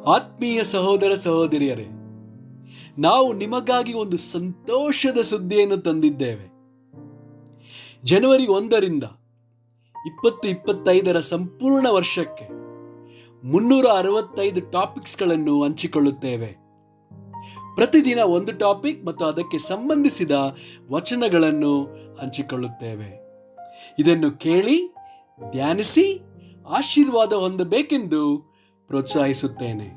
ಆತ್ಮೀಯ ಸಹೋದರ ಸಹೋದರಿಯರೇ, ನಾವು ನಿಮಗಾಗಿ ಒಂದು ಸಂತೋಷದ ಸುದ್ದಿಯನ್ನು ತಂದಿದ್ದೇವೆ. ಜನವರಿ 1ರಿಂದ 2025 ಸಂಪೂರ್ಣ ವರ್ಷಕ್ಕೆ 365 ಟಾಪಿಕ್ಸ್ಗಳನ್ನು ಹಂಚಿಕೊಳ್ಳುತ್ತೇವೆ. ಪ್ರತಿದಿನ ಒಂದು ಟಾಪಿಕ್ ಮತ್ತು ಅದಕ್ಕೆ ಸಂಬಂಧಿಸಿದ ವಚನಗಳನ್ನು ಹಂಚಿಕೊಳ್ಳುತ್ತೇವೆ. ಇದನ್ನು ಕೇಳಿ ಧ್ಯಾನಿಸಿ ಆಶೀರ್ವಾದ ಹೊಂದಬೇಕೆಂದು ಪ್ರೋತ್ಸಾಹಿಸುತ್ತೇನೆ.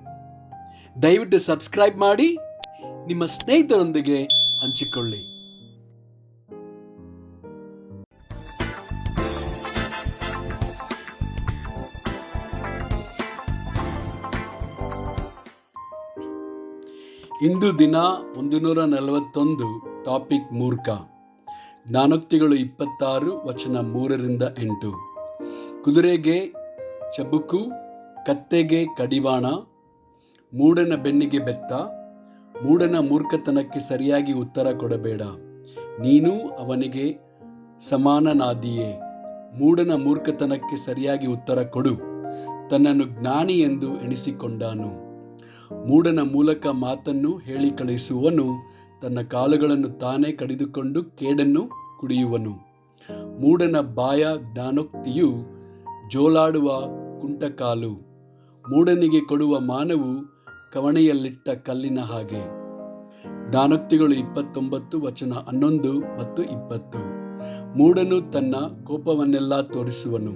ದಯವಿಟ್ಟು ಸಬ್ಸ್ಕ್ರೈಬ್ ಮಾಡಿ ನಿಮ್ಮ ಸ್ನೇಹಿತರೊಂದಿಗೆ ಹಂಚಿಕೊಳ್ಳಿ. ಇಂದು ದಿನ 141 ಟಾಪಿಕ್ ಮೂರ್ಖ. ಜ್ಞಾನೋಕ್ತಿಗಳು 26 ವಚನ 3ರಿಂದ 8. ಕುದುರೆಗೆ ಚಬುಕು, ಕತ್ತೆಗೆ ಕಡಿವಾಣ, ಮೂಢನ ಬೆನ್ನಿಗೆ ಬೆತ್ತ. ಮೂಢನ ಮೂರ್ಖತನಕ್ಕೆ ಸರಿಯಾಗಿ ಉತ್ತರ ಕೊಡಬೇಡ, ನೀನು ಅವನಿಗೆ ಸಮಾನನಾದಿಯೇ. ಮೂಢನ ಮೂರ್ಖತನಕ್ಕೆ ಸರಿಯಾಗಿ ಉತ್ತರ ಕೊಡು, ತನ್ನನ್ನು ಜ್ಞಾನಿ ಎಂದು ಎಣಿಸಿಕೊಂಡಾನು. ಮೂಢನ ಮೂಲಕ ಮಾತನ್ನು ಹೇಳಿ ಕಳಿಸುವವನು ತನ್ನ ಕಾಲುಗಳನ್ನು ತಾನೇ ಕಡಿದುಕೊಂಡು ಕೇಡನ್ನು ಕುಡಿಯುವನು. ಮೂಢನ ಬಾಯ ಜ್ಞಾನೋಕ್ತಿಯು ಜೋಲಾಡುವ ಕುಂಟಕಾಲು. ಮೂಢನಿಗೆ ಕೊಡುವ ಮಾನವು ಕವಣೆಯಲ್ಲಿಟ್ಟ ಕಲ್ಲಿನ ಹಾಗೆ. ಜ್ಞಾನೋಕ್ತಿಗಳು 29 ವಚನ 11 ಮತ್ತು 20. ಮೂಢನು ತನ್ನ ಕೋಪವನ್ನೆಲ್ಲ ತೋರಿಸುವನು,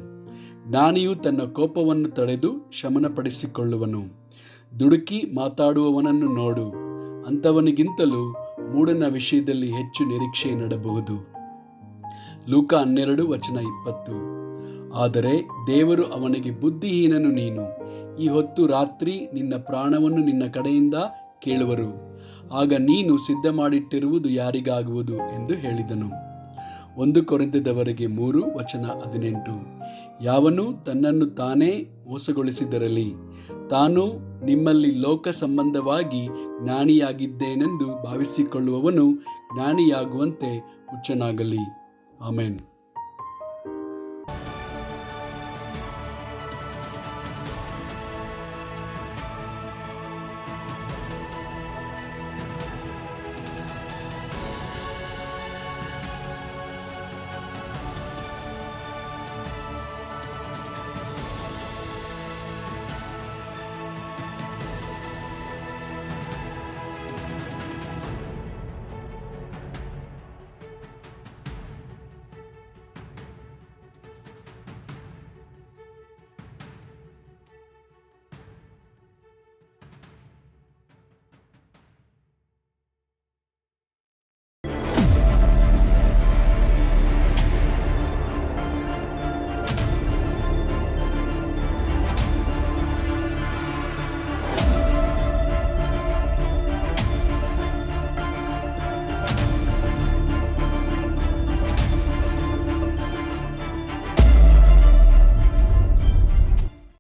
ಜ್ಞಾನಿಯು ತನ್ನ ಕೋಪವನ್ನು ತಡೆದು ಶಮನಪಡಿಸಿಕೊಳ್ಳುವನು. ದುಡುಕಿ ಮಾತಾಡುವವನನ್ನು ನೋಡು, ಅಂಥವನಿಗಿಂತಲೂ ಮೂಢನ ವಿಷಯದಲ್ಲಿ ಹೆಚ್ಚು ನಿರೀಕ್ಷೆ ನೆಡಬಹುದು. ಲೂಕ 12 ವಚನ 20. ಆದರೆ ದೇವರು ಅವನಿಗೆ, ಬುದ್ಧಿಹೀನನು ನೀನು, ಈ ಹೊತ್ತು ರಾತ್ರಿ ನಿನ್ನ ಪ್ರಾಣವನ್ನು ನಿನ್ನ ಕಡೆಯಿಂದ ಕೇಳುವರು, ಆಗ ನೀನು ಸಿದ್ಧ ಮಾಡಿಟ್ಟಿರುವುದು ಯಾರಿಗಾಗುವುದು ಎಂದು ಹೇಳಿದನು. 1 ಕೊರಿಂಥದವರಿಗೆ 3 ವಚನ 18. ಯಾವನು ತನ್ನನ್ನು ತಾನೇ ಮೋಸಗೊಳಿಸಿದರಲಿ, ತಾನು ನಿಮ್ಮಲ್ಲಿ ಲೋಕ ಸಂಬಂಧವಾಗಿ ಜ್ಞಾನಿಯಾಗಿದ್ದೇನೆಂದು ಭಾವಿಸಿಕೊಳ್ಳುವವನು ಜ್ಞಾನಿಯಾಗುವಂತೆ ಹುಚ್ಚನಾಗಲಿ. ಆಮೆನ್.